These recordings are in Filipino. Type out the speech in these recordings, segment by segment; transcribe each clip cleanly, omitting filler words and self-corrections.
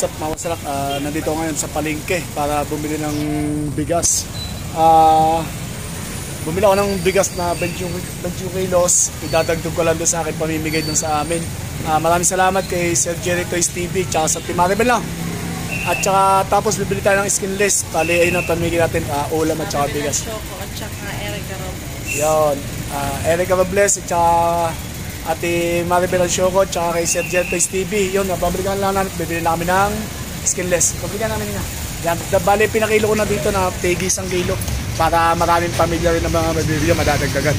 What's up mga wasalak, nandito ngayon sa palengke para bumili ng bigas. Bumili ako ng bigas na 21 kilos. Idadagdag ko lang doon sa akin, pamimigay doon sa amin. Maraming salamat kay Sir Jerry Toys TV tsaka sa Team Maribel lang. At tsaka tapos bibili tayo ng skinless. Kali ayun ang pamimigay natin, ulam at tsaka bigas. At tsaka Erica Robles. Yun, Erica Robles at tsaka Ate Maribel Alchoco, tsaka kay Sir Jerry Toys TV. Yun, pabalikan lang namin, bibili na kami ng skinless. Pabalikan namin na. Yan, bali pinakilo ko na dito na tegi isang kilo para maraming pamilya rin ng mga mabibili, madadagdagan.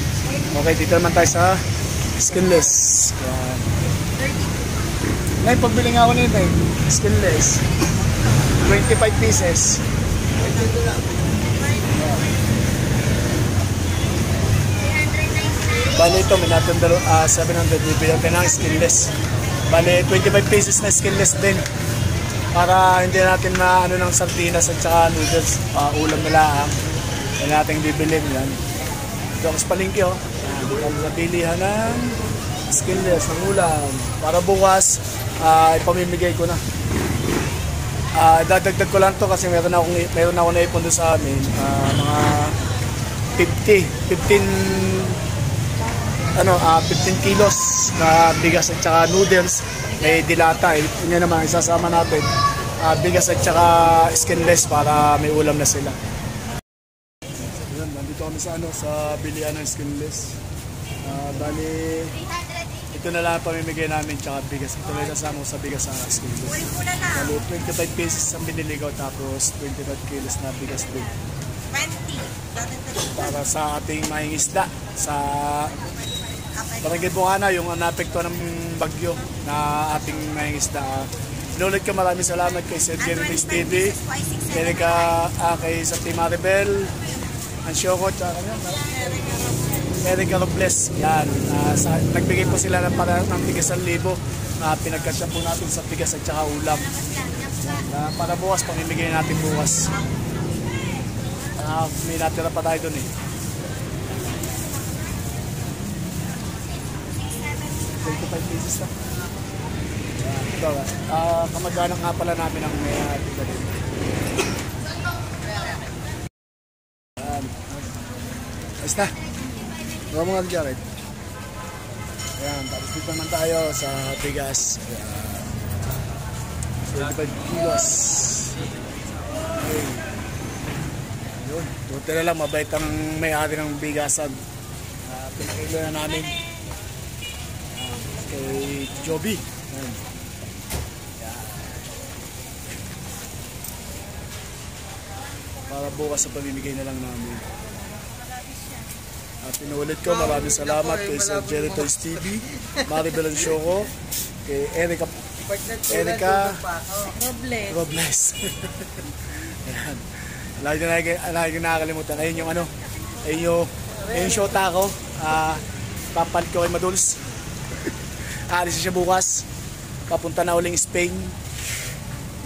Okay, dito naman tayo sa skinless. Yan. Ngayon, pagbili nga ako nito eh, skinless. 25 pieces. Bale ito, may natin 700 bibigyan ka ng skinless. Bale 25 pieces na skinless din. Para hindi natin na ano ng sardinas at saka noodles, ulam na lang. Yan natin bibilin yan. Ito ako sa palengke oh. Yan, sa bilihan ng skinless ng ulam. Para bukas, ipamimigay ko na. Dadagdag ko lang to kasi meron ako naipon doon sa amin. Mga 15 kilos na bigas at saka noodles, may dilata eh. Yun naman isasama natin, bigas at saka skinless para may ulam na sila. Yan, nandito kami sa sa bilihan ng skinless. Bali ito na lang pamimigay namin tsaka bigas. Ito na isasama ko sa bigas sa skinless. Bali 25 pesos ang binili ko tapos 25 kilos na bigas din. 20. Para sa ating mahing isda sa Barangay Bungana, yung naapekto ng bagyo na ating mahing isda. Inulit ka, maraming salamat kay Sir Jerry Toys TV, kay sa Team Maribel, Alchoco, tsaka Erica Robles. Yan, nagbigay po sila ng bigas 1,000. Pinagkasya po natin sa bigas at saka ulam. Para bukas, pamimigay natin bukas. May natira pa tayo doon eh. 25 pieces na. Ito, kamag-anak nga pala namin ang may tiga din. Ayos na. Huwag mo nga Jared. Ayan, tapos dito naman tayo sa bigas. 25 kilos. Okay. Yun, buti na lang, mabait ang may-ari ng bigasan. Pinakilo na namin kay Joby. Yan. Para bukas sa pamimigay na lang namin. Pinuulit ko, maraming salamat kay Sir Jerry Toys TV, Maribel Alchoco, kay Erica Robles. Ayan. Lagi nakakalimutan. Ayun yung ayun yung shota ko. Papalit ko kay Maduls. Aalis siya bukas. Papunta na uling Spain.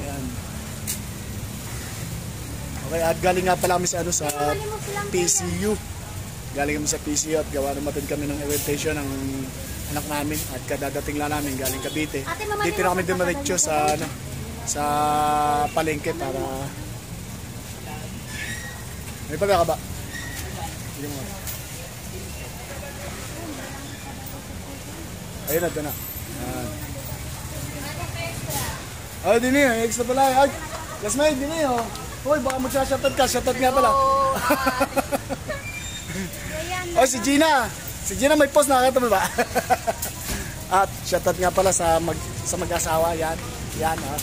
Ayan. Okay, at galing nga pala kami sa PCU. Galing kami sa PCU at gawa naman kami ng orientation ng anak namin at kadadating lang namin galing Cavite. Dito na kami dumiretso sa palengke para may pagka ka ba? Hindi mo. Ayun na, ito na. Ay, din eh. Extra pala. Ay, Jasmine, din eh. Hoy, baka magsashotot ka. Shotot nga pala. Ay, si Gina. Si Gina may post, nakakita mo ba? At shotot nga pala sa mag-asawa. Yan. Yan, ha.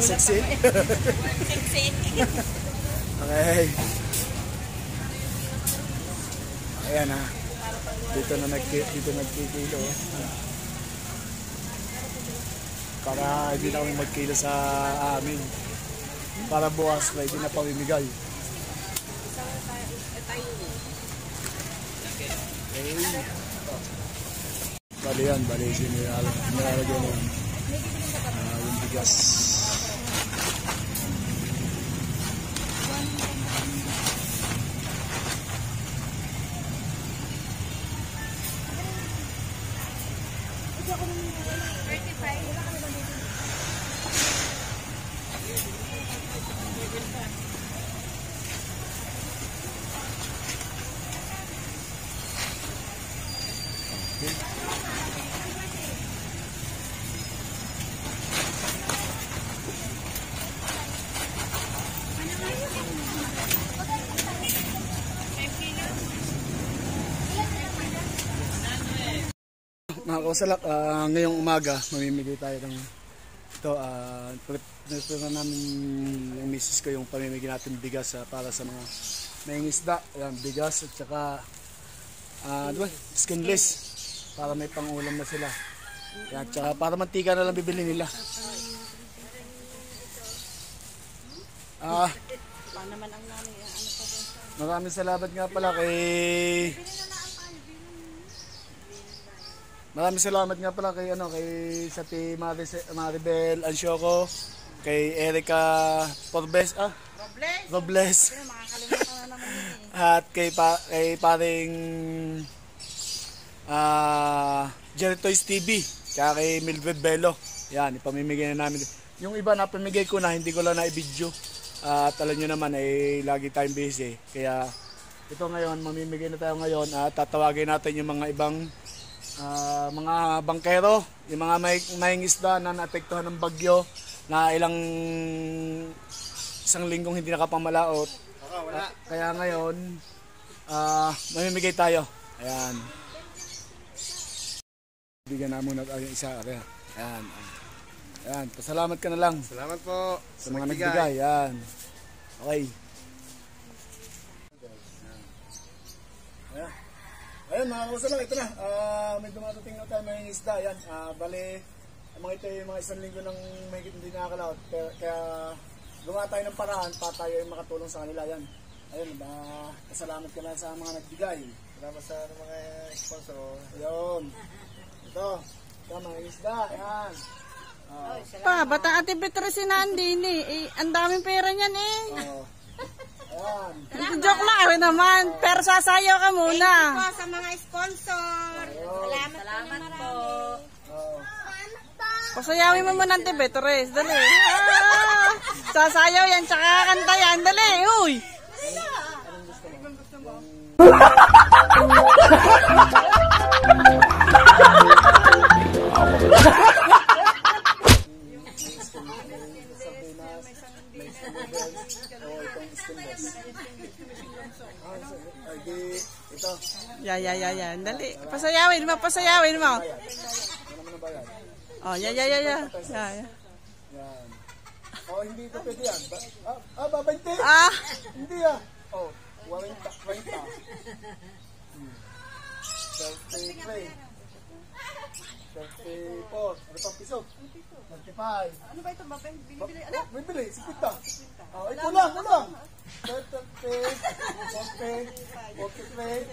Sexy. Okay. Ayan, ha. Dito nagkikilo. Para hindi na kami magkilo sa amin. Para bukas na hindi na pamimigay. Okay. Bali yan, nilalagyan mo yung bigas. Mga kausalak, ngayong umaga mamimigay tayo ng ito, ito na namin yung misis ko yung pamimigay natin bigas para sa mga mangingisda. Ayan, bigas at saka diba, skinless para may pangulam na sila. Ayan, at saka para mantika na lang bibili nila. Maraming salamat nga pala kay Sati Maribel Ansioco, kay Erica Robles. At kay paring Jeritoys TV, kaya kay Mildred Bello. Yan, ipamimigay na namin. Yung iba na pamigay ko na, hindi ko lang na-i-video. At alam nyo naman, lagi tayong busy. Kaya ito ngayon, mamimigay na tayo ngayon at tatawagin natin yung mga ibang mga bangkero, yung mga mangingisda na naapektuhan ng bagyo na isang linggong hindi nakapamalaot. Kaya ngayon, mamimigay tayo. Ayan. Bigyan na muna tayo yung isa. Ayan. Ayan, pasalamat ka na lang. Salamat po sa mga nagbigay. Ayan. Okay. Ayan. Ayan mga kausalak, ito na. May dumadating na tayo may isda. Ayan. Bale, mga ito yung mga isang linggo ng mahigit hindi nakakalaot. Kaya gumawa tayo ng paraan para tayo yung makatulong sa kanila. Ayan. Ayun, pasalamat ka na sa mga nagbigay. Salamat sa mga sponsor. Ayun. Ito mga isda. Ayan. Pa, bata Ate Beatrice si Nandi ni. Ang daming pera niyan eh. Ayan. Joke lang naman. Pero sasayaw ka muna. Thank you po sa mga sponsor. Salamat po. Pasayawin mo muna Ate Beatrice. Dali. Sasayaw yan, tsaka kanta yan. Dali. Uy. Ya. Dali. Pasayawin mo. Oh, ya. Yan. Oh, hindi ito pwede yan. Babante? Hindi ah. Oh, 40. 33. 34. Ano pa piso? 35. Ano ba ito? Binibili? Ano? Bibili, 50. Oh, ay kulang. 30, 40, 43,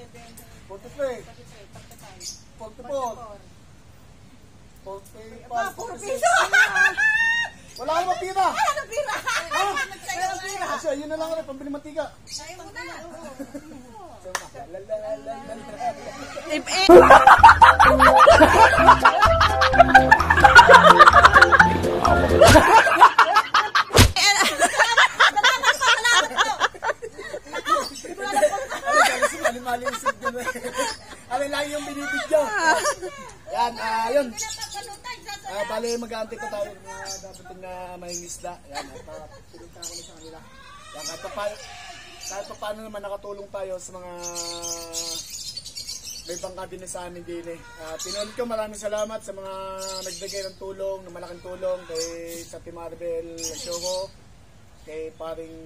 44, 45, 46. Wala ka naman pira. Ano pira? Kasi yun na lang rin, pambili mantika. Ayaw mo na. Alin lang yung binibidyo. Yan, yun. Bale, mag-aantay ko tayo ng mga dapating na mangingisda. Yan, pinunta ko na sa kanila. Yan, kahit pa paano naman nakatulong tayo sa mga may bangka din sa amin din eh. Pinulit ko, maraming salamat sa mga nagbigay ng tulong, ng malaking tulong kay Sati Maribel Ansioco, kay paring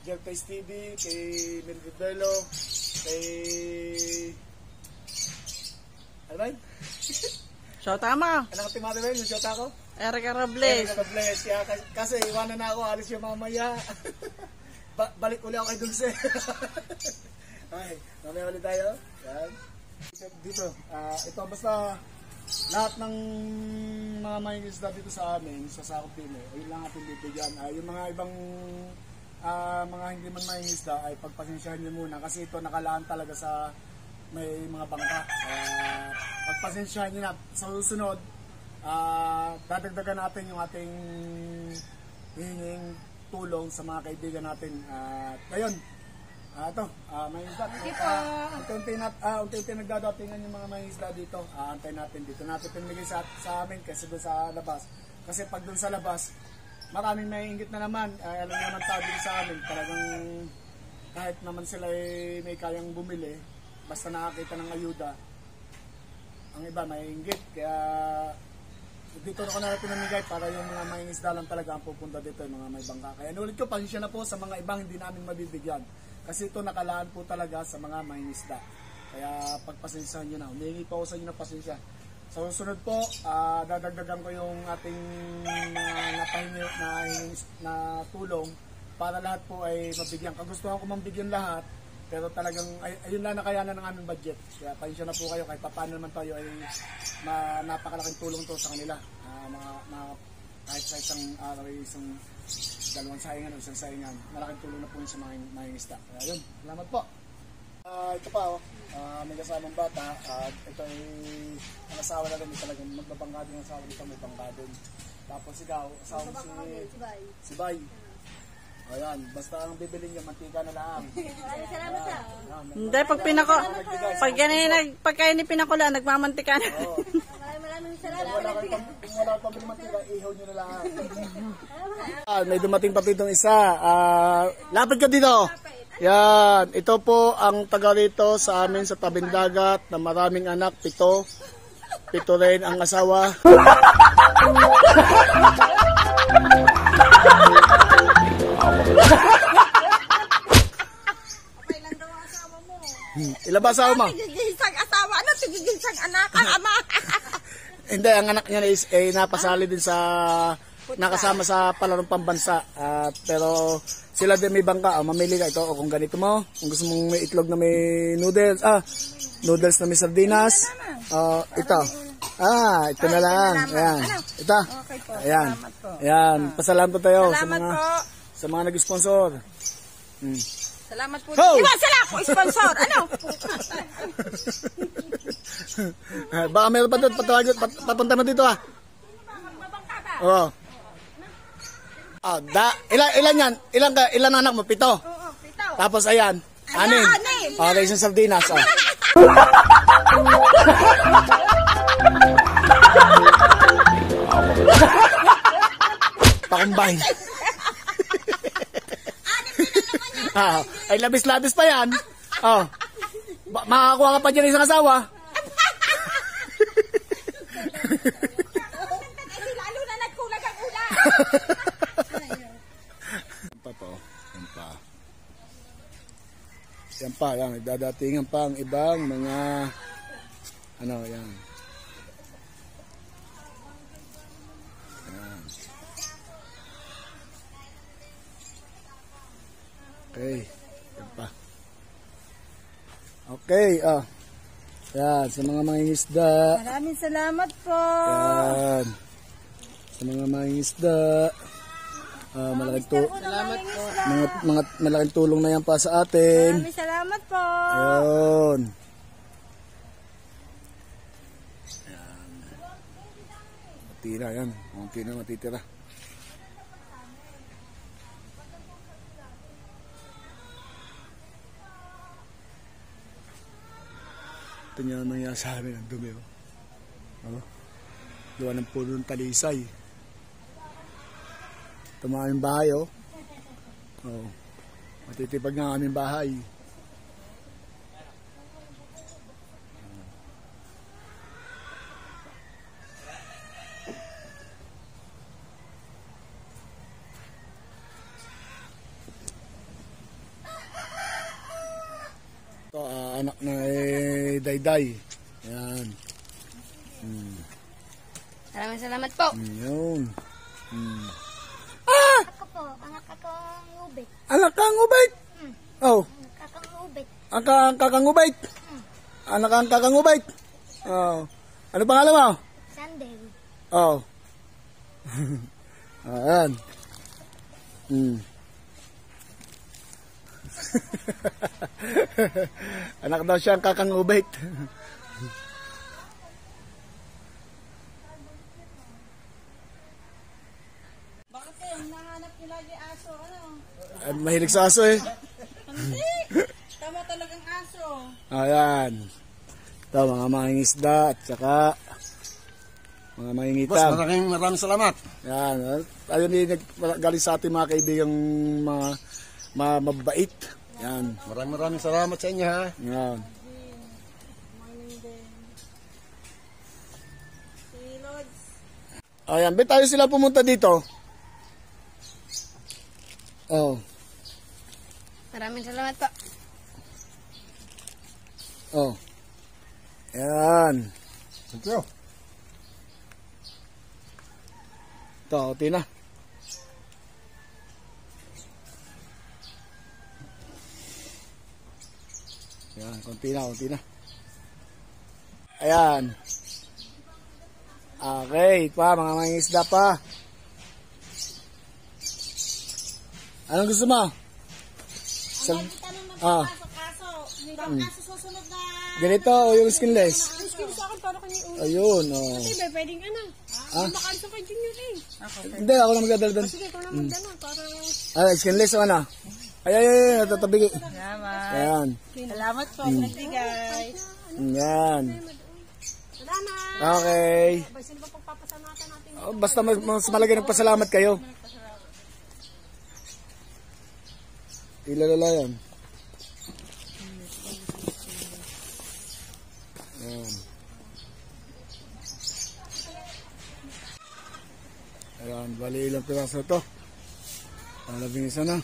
Jeritoys TV, kay Mildred Bello, kay ano ba yun? Shota mo. Ano ka Maribel, yung shota ko? Erica Robles. Erica Robles. Kasi iwanan na ako, alis yung mamaya. Balik uli ako kay Dulce. Okay, mamaya ulit tayo. Yan. Dito, ito basta lahat ng mga mangingisda dito sa amin, sa Sakop din ayun lang ating bibigyan. Yung mga ibang mga hindi man mangingisda ay pagpasensyahan nyo muna kasi ito nakalaan talaga sa may mga bangka. Pagpasensyahan nyo na sa susunod, dadagdagan natin yung ating hihinging tulong sa mga kaibigan natin. Ngayon, ito, may isda. Unti-unti nagdadatingan yung mga may isda dito. Antayin natin dito. Natin pinigay sa amin kasi doon sa labas. Kasi pag doon sa labas, maraming may inggit na naman. Alam naman tayo dito sa amin. Talagang kahit naman sila may kayang bumili, basta nakakita ng ayuda, ang iba may inggit. Kaya dito na ko na pinamigay para yung mga mangingisda lang talaga ang pupunta dito, yung mga may bangka. Kaya nulit ko, pasensya na po sa mga ibang hindi namin mabibigyan. Kasi ito nakalaan po talaga sa mga mangingisda. Kaya pagpasensyahan nyo na. Humingi po ako sa inyo ng pasensya. Sa susunod po, dadagdagan ko yung ating napahingi na tulong para lahat po ay mabigyan. Kagustuhan ko mabigyan lahat, pero talagang ayun lang nakayanan ng aming budget. Kaya pasensya na po kayo kahit paano naman tayo ay napakalaking tulong to sa kanila. Kahit sa isang araw ay isang dalawang saingan o isang saingan, malaking tulong na po yun sa mga isda. Kaya yun, salamat po. Ito pa may kasamang bata at ito ay ang asawa na rin talagang magbabangga din ang asawa nito, may bangga din. Tapos ikaw, asawa mo si Bay. Ayan, basta ang bibili niya, mantika na lang. Salamat sa. Hindi, pag kayo ni pinakula, nagmamantika na. Maraming salamat. Kung wala pang mantika, ihaw nyo na lang. May dumating pa pitong isa. Lapit ka dito. Yan, ito po ang taga rito sa amin sa tabing dagat na maraming anak, 7. 7 rin ang asawa. Ilan ba asawa mo? Tigigisang asawa, tigigisang anak, ang ama. Hindi, ang anak niya is napasali din sa nakasama sa palarong pambansa. Pero sila din may bangka. Mamili ka ito. O kung ganito mo, kung gusto mong may itlog na may noodles, noodles na may sardinas. Ito. Ito na lang. Ayan. Ito. Ayan. Ayan. Pasalamat tayo sa mga nag-sponsor. Salamat po. Ho! Sila ako, sponsor. Ano? Baka meron pa doon. Papunta mo dito Oo. Ilan yan? Ilan anak mo? 7? Oo, 7. Tapos ayan. 6. Okay, isang sardinas. Pakumbay. Ay, labis-labis pa yan. Makakuha ka pa dyan isang asawa. Lalo na nagkulag ang ulan. Yan pa, yan. Dadatingan pa ang ibang mga yan. Okay, yan pa. Okay, yan, sa mga mangingisda. Maraming salamat po. Yan. Sa mga mangingisda. Malaking tulong na yan pa sa atin. Maraming salamat po. Ayun. Yan. Matira yan. Kunti na matitira. Ito niya nangyari sa amin. Ang dumi. Luwa ng puno ng talisay. Ito mga aming bahay, matitipag nga aming bahay. Ito, anak na Dayday. Ayan. Maraming salamat po. Yun. Ako po, anak akong ubit. Anak kang ubay. Oh. Kakang ubit. Ang kakang ubay. Anak kang kakang ubay. Oh. Ano pangalan mo? Sunday. Oh. Ayan. Anak daw siya ang kakang ubay. Bakit nahanap niyo lagi aso? Mahilig sa aso eh. Hindi. Tama talagang aso. Ayan. Ito, mga mangingisda at saka mga mangingita. Boss, maraming salamat. Yan. Ayun din galing sa ating mga kaibigang mabait. Yan. Maraming salamat sa inyo ha. Yan. Ayan, ba't tayo sila pumunta dito? Oh. Maraming salamat po. Oh. Ayan. Thank you. Ito, okay na. Ayan, konti na. Ayan. Okay, pa, mga mangingisda pa. Anong gusto mo? Kita naman Ah. kaso. Kaso susunod na. Ganito o yung skinless? Skin sa akin para kanya ulo. Ayun, oh. Kasi may pwedeng ano. Makanso kay Junior eh. Hindi, ako na magdadala doon. Sige, ikaw na magdala para. Skinless o ano? Ay, tatabi. Salamat. Ayan. Salamat po. Guys. Ayan. Salamat. Okay. Abay, sino ba pagpapasalamatan natin? Oh, basta mas malagay ng pasalamat kayo. Ilalala yan. Ayan. Ayan, bali ilang piraso ito. Palabing isa na.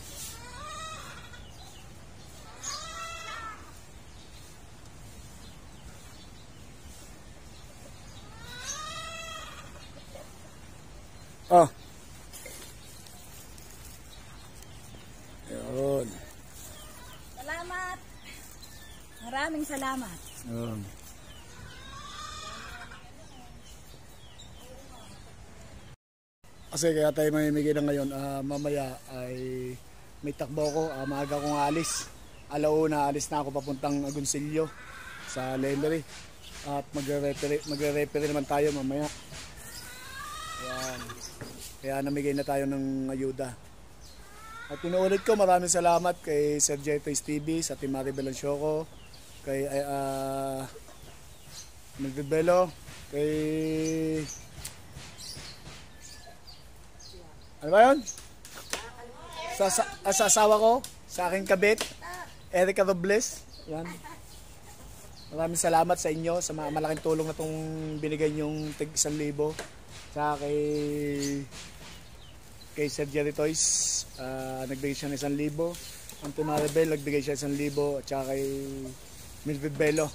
Oh. Ayun. Salamat. Maraming salamat. Ayun. Kasi kaya tayo mamimigay na ngayon, mamaya ay may takbo ko, maaga kong alis. Alauna, alis na ako papuntang Agoncillo sa Lemery. At magre-referee naman tayo mamaya. Ayan. Kaya namigay na tayo ng ayuda. At inuulit ko, maraming salamat kay Sir Jetoys TV, sa Team Maribel Ansioco, kay Mildred Bello, kay ano ba yun? Sa asawa ko, sa aking kabit, Erica Robles. Yan. Maraming salamat sa inyo sa malaking tulong na itong binigay nyong tig 1,000. Sa kay Sir Jerry Toys, nagbigay siya ng 1,000. Ang Team Maribel, nagbigay siya ng 1,000. At saka kay Mildred Bello,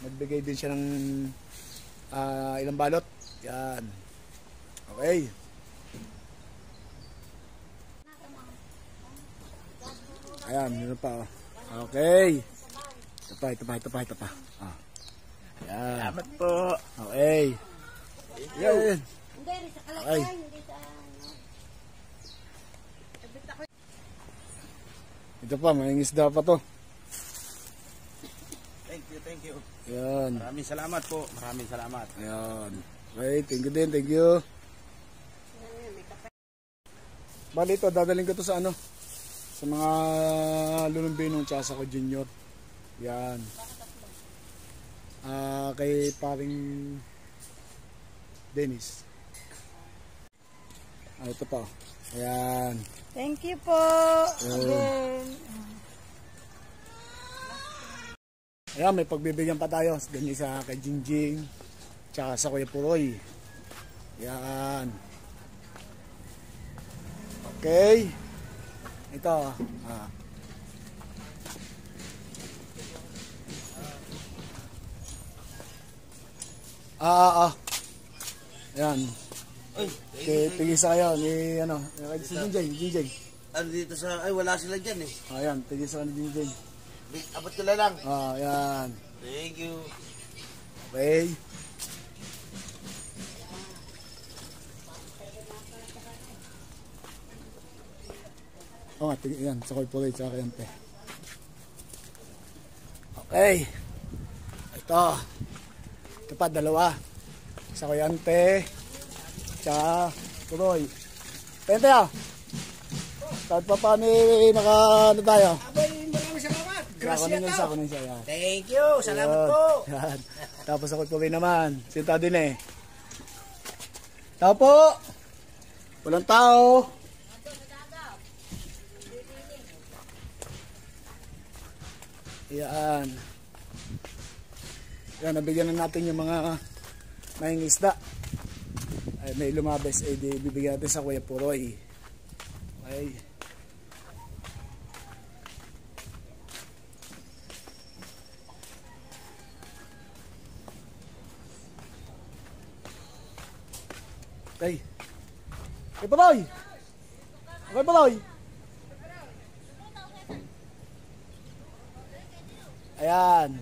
nagbigay din siya ng ilang balot. Yan. Okay. Ayan, yun pa. Okay. Ito pa. Ah. Ayan. Salamat po. Okay. Yan. Okay. Ito pa, may isda pa to. Thank you. Ayan. Maraming salamat po. Maraming salamat. Ayan. Okay, thank you din, thank you. Bali ito, dadaling ko to sa ano? Sa mga lulumbinong tsaka sa ko junior. Yan. Kay paring Dennis. Ito pa. Ayan. Thank you po. Again. Ayan, may pagbibigyan pa tayo. Ganyan sa kay Jingjing. Tsaka sa Kuya Puroy. Yan. Okay. Ito. Ayan. Okay, tigisa kayo ni ano, si Jingjing. Ano dito sa... Ay, wala sila dyan eh. Ayan, tigisa ka ni Jingjing. Abot ko na lang. Ayan. Thank you. Okay. Oh, yan, sa corporate sa kayante. Okay. Ito. Ito pa, dalawa. Sa kayante. Tsaka, tuloy. Pente ah. Kahit pa paano ano tayo? Abay, maraming salamat. Sa kunin siya. Yan. Thank you. Salamat po. Yan. Tapos ako po rin naman. Sinta din eh. Tao po. Walang tao. Yan. Yan, nabigyan na natin yung mga maing isda. ay may lumabas, ay di bibigyan natin sa Kuya Puroy. Okay. Okay. Okay, Puroy! Okay, Puroy! Ayan.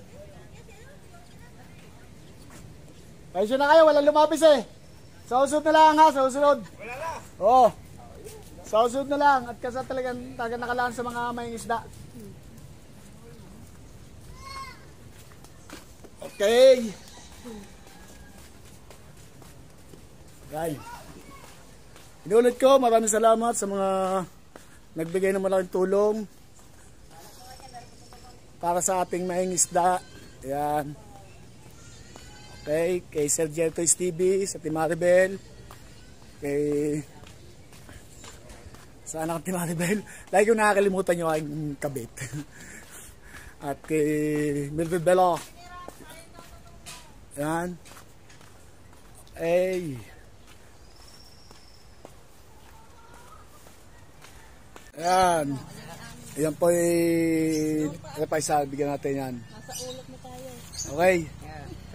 Kayo na kayo, walang lumapis eh. Sa usunod na lang ha, sa usunod. Wala na. Oo. Sa usunod na lang at kasi talagang nakalaan sa mga may isda. Okay. Okay. Inulit ko, maraming salamat sa mga nagbigay ng malaking tulong para sa ating maing isda. Ayan. Okay, kay Sir Jertoys TV, sa Team Maribel, kay sa anak ng Team Maribel, lagi kong nakakalimutan yung aking kabit. At kay Mildred Bello. Ayan. Okay. Ayan. Ayan po bigyan natin yan. Nasa ulot mo tayo. Okay.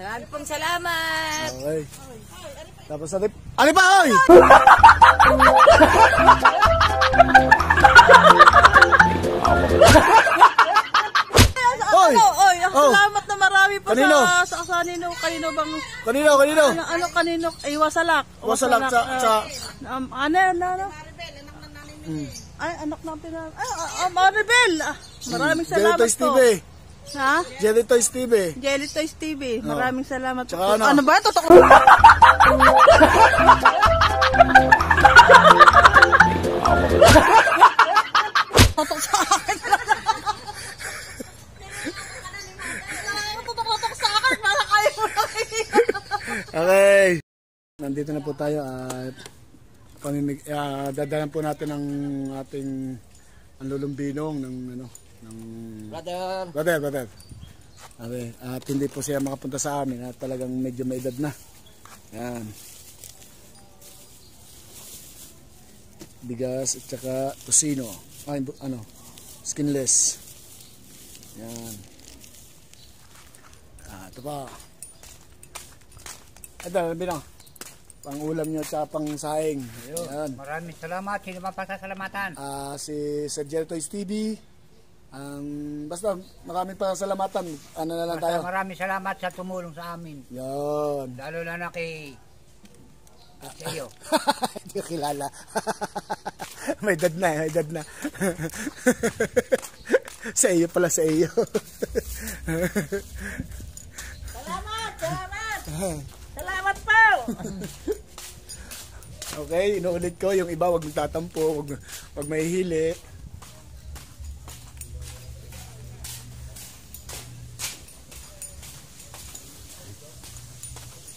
Salamat pong salamat. Okay. Tapos natin... Ano ba, oy? Oy! Oy, salamat na marami pa Kanino? sa kanino bang... Kanino? Ano kanino? Ay, wasalak. Wasalak sa... Ano? Ay, anak natin na... Maribel! Maraming salamat Jertoys po. TV. Ha? Jertoys TV. Jelly Toys TV. Maraming salamat po. Tsaka ano? Ano ba? Totoo. Totoo sa akin. Tutok sa akin. Para kayo mo Okay. Nandito na po tayo at dadalan po natin ang ating anlulumbinong ng ano ng brother. Okay, at hindi po siya makapunta sa amin at talagang medyo may edad na. Yan. Bigas at saka tosino. Ay, ano, skinless. Yan. Ito pa. Ito, binang. Pang ulam nyo at pang saing. Ayan. Maraming salamat. Sino ba pasasalamatan? Si Sir Jertoys TV. Basta maraming pasalamatan. Ano na lang tayo. Maraming salamat sa tumulong sa amin. Yan. Lalo na kay sa iyo. Hindi ko kilala. May edad na. Sa iyo pala, sa iyo. Salamat po. Okay, inuulit ko. Yung iba, wag magtatampo. Wag mahihili.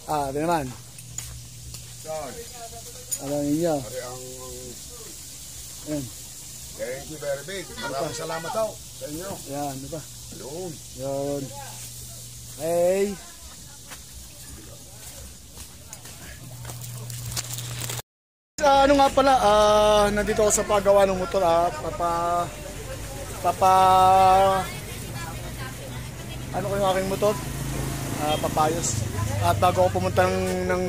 Ito naman. Ano ninyo? Ayan. Thank you very big. Maraming salamat daw sa inyo. Ayan, ano ba? Yun. Yun. Okay. Ano nga pala, nandito ako sa paggawa ng motor ano ko yung aking motor? Papayos. At bago ako pumunta ng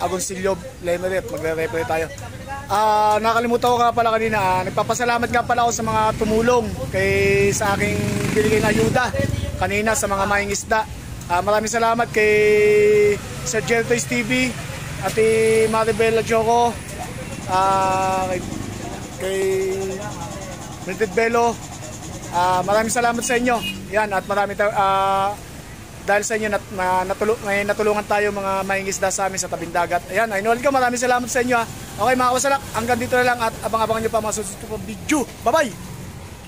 Agoncillo, Lemery, magre-replay tayo. Nakalimutan ko nga pala kanina, nagpapasalamat nga pala ako sa mga tumulong sa aking binigay na ayuda kanina sa mga maing isda. Maraming salamat kay Sir Jertoys TV, Ate Maribel Adjoco, kay Mildred Bello. Maraming salamat sa inyo. Yan, at marami dahil sa inyo natulungan tayo mga mahingisda sa amin sa tabing dagat. Ayan, inulit ko, maraming salamat sa inyo ha. Okay mga kawasalak, hanggang dito na lang at abang-abangan nyo pa mga susunod ko video. Bye bye!